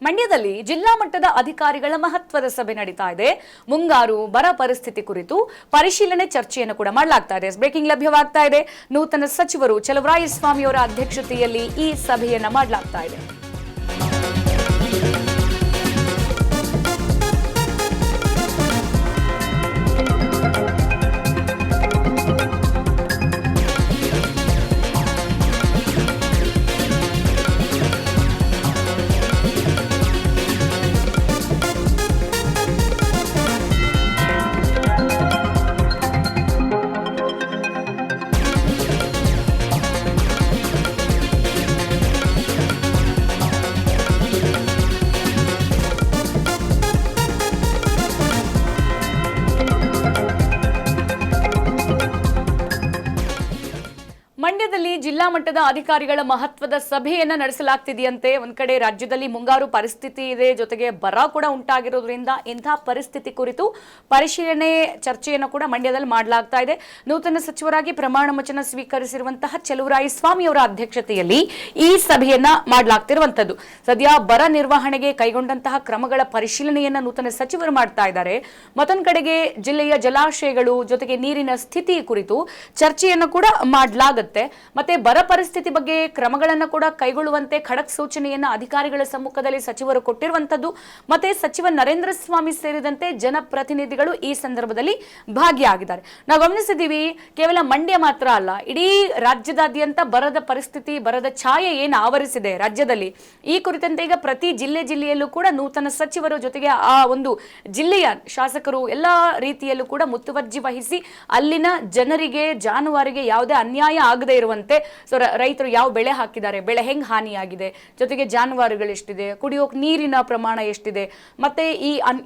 ಮಂಡ್ಯದಲ್ಲಿ ಜಿಲ್ಲಾ ಮಟ್ಟದ ಅಧಿಕಾರಿಗಳ ಮಹತ್ವದ ಸಭೆ ನಡೀತಾ ಇದೆ. ಮುಂಗಾರು ಬರ ಪರಿಸ್ಥಿತಿ ಕುರಿತು ಪರಿಶೀಲನೆ ಚರ್ಚೆಯನ್ನು ಕೂಡ ಮಾಡಲಾಗ್ತಾ ಇದೆ. ಬ್ರೇಕಿಂಗ್ ಲಭ್ಯವಾಗ್ತಾ ಇದೆ. ನೂತನ ಸಚಿವರು ಚಲುವರಾಯಸ್ವಾಮಿ ಅವರ ಅಧ್ಯಕ್ಷತೆಯಲ್ಲಿ ಈ ಸಭೆಯನ್ನ ಮಾಡಲಾಗ್ತಾ ಇದೆ. ಮಂಡ್ಯದಲ್ಲಿ ಜಿಲ್ಲಾ ಮಟ್ಟದ ಅಧಿಕಾರಿಗಳ ಮಹತ್ವದ ಸಭೆಯನ್ನ ನಡೆಸಲಾಗ್ತಿದೆಯಂತೆ. ಒಂದ್ ಕಡೆ ರಾಜ್ಯದಲ್ಲಿ ಮುಂಗಾರು ಪರಿಸ್ಥಿತಿ ಇದೆ, ಜೊತೆಗೆ ಬರ ಕೂಡ ಉಂಟಾಗಿರೋದ್ರಿಂದ ಇಂತಹ ಪರಿಸ್ಥಿತಿ ಕುರಿತು ಪರಿಶೀಲನೆ ಚರ್ಚೆಯನ್ನು ಕೂಡ ಮಂಡ್ಯದಲ್ಲಿ ಮಾಡಲಾಗ್ತಾ ಇದೆ. ನೂತನ ಸಚಿವರಾಗಿ ಪ್ರಮಾಣ ವಚನ ಸ್ವೀಕರಿಸಿರುವಂತಹ ಚಲುವರಾಯಸ್ವಾಮಿ ಅವರ ಅಧ್ಯಕ್ಷತೆಯಲ್ಲಿ ಈ ಸಭೆಯನ್ನ ಮಾಡಲಾಗ್ತಿರುವಂತದ್ದು. ಸದ್ಯ ಬರ ನಿರ್ವಹಣೆಗೆ ಕೈಗೊಂಡಂತಹ ಕ್ರಮಗಳ ಪರಿಶೀಲನೆಯನ್ನ ನೂತನ ಸಚಿವರು ಮಾಡ್ತಾ ಇದ್ದಾರೆ. ಮತ್ತೊಂದು ಕಡೆಗೆ ಜಿಲ್ಲೆಯ ಜಲಾಶಯಗಳು ಜೊತೆಗೆ ನೀರಿನ ಸ್ಥಿತಿ ಕುರಿತು ಚರ್ಚೆಯನ್ನು ಕೂಡ ಮಾಡಲಾಗುತ್ತೆ. ಮತ್ತೆ ಬರ ಪರಿಸ್ಥಿತಿ ಬಗ್ಗೆ ಕ್ರಮಗಳನ್ನು ಕೂಡ ಕೈಗೊಳ್ಳುವಂತೆ ಖಡಕ್ ಸೂಚನೆಯನ್ನ ಅಧಿಕಾರಿಗಳ ಸಮ್ಮುಖದಲ್ಲಿ ಸಚಿವರು ಕೊಟ್ಟಿರುವಂತದ್ದು. ಮತ್ತೆ ಸಚಿವ ನರೇಂದ್ರ ಸ್ವಾಮಿ ಸೇರಿದಂತೆ ಜನಪ್ರತಿನಿಧಿಗಳು ಈ ಸಂದರ್ಭದಲ್ಲಿ ಭಾಗಿಯಾಗಿದ್ದಾರೆ. ನಾವು ಗಮನಿಸಿದ್ದೀವಿ, ಕೇವಲ ಮಂಡ್ಯ ಮಾತ್ರ ಅಲ್ಲ, ಇಡೀ ರಾಜ್ಯದಾದ್ಯಂತ ಬರದ ಪರಿಸ್ಥಿತಿ, ಬರದ ಛಾಯೆ ಏನು ಆವರಿಸಿದೆ ರಾಜ್ಯದಲ್ಲಿ, ಈ ಕುರಿತಂತೆ ಈಗ ಪ್ರತಿ ಜಿಲ್ಲೆಯಲ್ಲೂ ಕೂಡ ನೂತನ ಸಚಿವರು ಜೊತೆಗೆ ಆ ಒಂದು ಜಿಲ್ಲೆಯ ಶಾಸಕರು ಎಲ್ಲಾ ರೀತಿಯಲ್ಲೂ ಕೂಡ ಮುತುವರ್ಜಿ ವಹಿಸಿ ಅಲ್ಲಿನ ಜನರಿಗೆ, ಜಾನುವಾರಿಗೆ ಯಾವುದೇ ಅನ್ಯಾಯ ಆಗದೆ ಇರುವಂತೆ ರೈತರು ಯಾವ ಬೆಳೆ ಹಾಕಿದ್ದಾರೆ, ಬೆಳೆ ಹೆಂಗ್ ಹಾನಿಯಾಗಿದೆ, ಜೊತೆಗೆ ಜಾನುವಾರುಗಳು ಎಷ್ಟಿದೆ, ಕುಡಿಯೋಕೆ ನೀರಿನ ಪ್ರಮಾಣ ಎಷ್ಟಿದೆ, ಮತ್ತೆ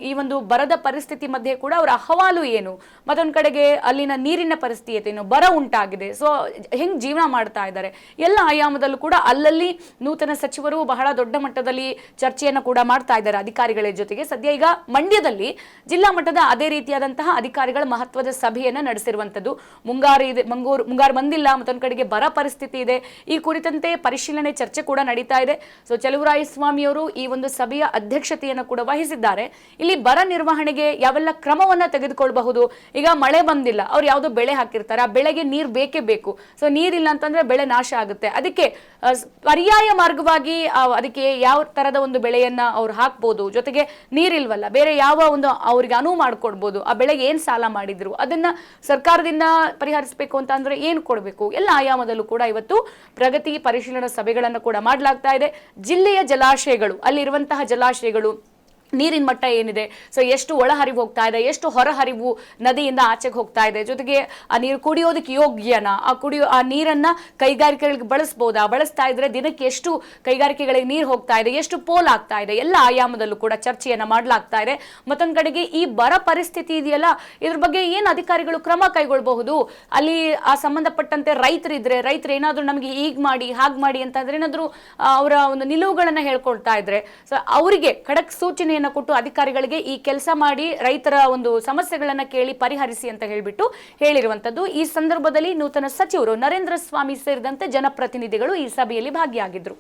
ಈ ಒಂದು ಬರದ ಪರಿಸ್ಥಿತಿ ಮಧ್ಯೆ ಕೂಡ ಅವರ ಅಹವಾಲು ಏನು, ಮತ್ತೊಂದು ಕಡೆಗೆ ಅಲ್ಲಿನ ನೀರಿನ ಪರಿಸ್ಥಿತಿ ಏನು, ಬರ ಉಂಟಾಗಿದೆ, ಸೊ ಹೆಂಗ್ ಜೀವನ ಮಾಡ್ತಾ ಇದ್ದಾರೆ, ಎಲ್ಲ ಆಯಾಮದಲ್ಲೂ ಕೂಡ ಅಲ್ಲಲ್ಲಿ ನೂತನ ಸಚಿವರು ಬಹಳ ದೊಡ್ಡ ಮಟ್ಟದಲ್ಲಿ ಚರ್ಚೆಯನ್ನು ಕೂಡ ಮಾಡ್ತಾ ಇದ್ದಾರೆ ಅಧಿಕಾರಿಗಳ ಜೊತೆಗೆ. ಸದ್ಯ ಈಗ ಮಂಡ್ಯದಲ್ಲಿ ಜಿಲ್ಲಾ ಮಟ್ಟದ ಅದೇ ರೀತಿಯಾದಂತಹ ಅಧಿಕಾರಿಗಳ ಮಹತ್ವದ ಸಭೆಯನ್ನ ನಡೆಸಿರುವಂತದ್ದು. ಮುಂಗಾರು ಬಂದಿಲ್ಲ, ಮತ್ತೊಂದು ಕಡೆಗೆ ಬರ ಪರಿಸ್ಥಿತಿ ಇದೆ, ಈ ಕುರಿತಂತೆ ಪರಿಶೀಲನೆ ಚರ್ಚೆ ಕೂಡ ನಡೀತಾ ಇದೆ. ಸೊ ಚಲುವರಾಯಸ್ವಾಮಿ ಅವರು ಈ ಒಂದು ಸಭೆಯ ಅಧ್ಯಕ್ಷತೆಯನ್ನು ಕೂಡ ವಹಿಸಿದ್ದಾರೆ. ಇಲ್ಲಿ ಬರ ನಿರ್ವಹಣೆಗೆ ಯಾವೆಲ್ಲ ಕ್ರಮವನ್ನ ತೆಗೆದುಕೊಳ್ಳಬಹುದು. ಈಗ ಮಳೆ ಬಂದಿಲ್ಲ, ಅವ್ರು ಯಾವುದೋ ಬೆಳೆ ಹಾಕಿರ್ತಾರೆ, ಆ ಬೆಳೆಗೆ ನೀರು ಬೇಕೇ ಬೇಕು. ಸೊ ನೀರಿಲ್ಲ ಅಂತಂದ್ರೆ ಬೆಳೆ ನಾಶ ಆಗುತ್ತೆ. ಅದಕ್ಕೆ ಪರ್ಯಾಯ ಮಾರ್ಗವಾಗಿ ಅದಕ್ಕೆ ಯಾವ ತರದ ಒಂದು ಬೆಳೆಯನ್ನ ಅವ್ರು ಹಾಕ್ಬೋದು, ಜೊತೆಗೆ ನೀರಿಲ್ವಲ್ಲ, ಬೇರೆ ಯಾವ ಒಂದು ಅವ್ರಿಗೆ ಅನುವು ಮಾಡ್ಕೊಡ್ಬೋದು, ಆ ಬೆಳೆಗೆ ಏನ್ ಸಾಲ ಮಾಡಿದ್ರು ಅದನ್ನ ಸರ್ಕಾರದಿಂದ ಪರಿಹರಿಸಬೇಕು ಅಂತ ಅಂದ್ರೆ ಏನ್ ಕೊಡ್ಬೇಕು, ಎಲ್ಲ ಆಯಾಮದಲ್ಲೂ ಕೂಡ ಇವತ್ತು ಪ್ರಗತಿ ಪರಿಶೀಲನಾ ಸಭೆಗಳನ್ನು ಕೂಡ ಮಾಡಲಾಗ್ತಾ ಇದೆ. ಜಿಲ್ಲೆಯ ಜಲಾಶಯಗಳು, ಅಲ್ಲಿರುವಂತಹ ಜಲಾಶಯಗಳು ನೀರಿನ ಮಟ್ಟ ಏನಿದೆ, ಸೊ ಎಷ್ಟು ಒಳಹರಿವು ಹೋಗ್ತಾ ಇದೆ, ಎಷ್ಟು ಹೊರಹರಿವು ನದಿಯಿಂದ ಆಚೆಗೆ ಹೋಗ್ತಾ ಇದೆ, ಜೊತೆಗೆ ಆ ನೀರು ಕುಡಿಯೋದಕ್ಕೆ ಯೋಗ್ಯನ, ಆ ನೀರನ್ನ ಕೈಗಾರಿಕೆಗಳಿಗೆ ಬಳಸ್ತಾ ಇದ್ರೆ ದಿನಕ್ಕೆ ಎಷ್ಟು ಕೈಗಾರಿಕೆಗಳಿಗೆ ನೀರು ಹೋಗ್ತಾ ಇದೆ, ಎಷ್ಟು ಪೋಲ್ ಆಗ್ತಾ ಇದೆ, ಎಲ್ಲ ಆಯಾಮದಲ್ಲೂ ಕೂಡ ಚರ್ಚೆಯನ್ನ ಮಾಡಲಾಗ್ತಾ ಇದೆ. ಮತ್ತೊಂದು ಕಡೆಗೆ ಈ ಬರ ಪರಿಸ್ಥಿತಿ ಇದೆಯಲ್ಲ, ಇದ್ರ ಬಗ್ಗೆ ಏನು ಅಧಿಕಾರಿಗಳು ಕ್ರಮ ಕೈಗೊಳ್ಳಬಹುದು, ಅಲ್ಲಿ ಆ ಸಂಬಂಧಪಟ್ಟಂತೆ ರೈತರು ಏನಾದ್ರು ನಮಗೆ ಹೀಗ್ ಮಾಡಿ ಹಾಗ್ ಮಾಡಿ ಅಂತಂದ್ರೆ ಏನಾದ್ರು ಅವರ ಒಂದು ನಿಲುವುಗಳನ್ನ ಹೇಳ್ಕೊಳ್ತಾ ಇದ್ರೆ, ಸೊ ಅವರಿಗೆ ಖಡಕ್ ಸೂಚನೆ ಕೊಟ್ಟು ಅಧಿಕಾರಿಗಳಿಗೆ ಈ ಕೆಲಸ ಮಾಡಿ ರೈತರ ಒಂದು ಸಮಸ್ಯೆಗಳನ್ನ ಕೇಳಿ ಪರಿಹರಿಸಿ ಅಂತ ಹೇಳಿರುವಂತದ್ದು. ಈ ಸಂದರ್ಭದಲ್ಲಿ ನೂತನ ಸಚಿವರು ನರೇಂದ್ರ ಸ್ವಾಮಿ ಸೇರಿದಂತೆ ಜನಪ್ರತಿನಿಧಿಗಳು ಈ ಸಭೆಯಲ್ಲಿ ಭಾಗಿಯಾಗಿದ್ರು.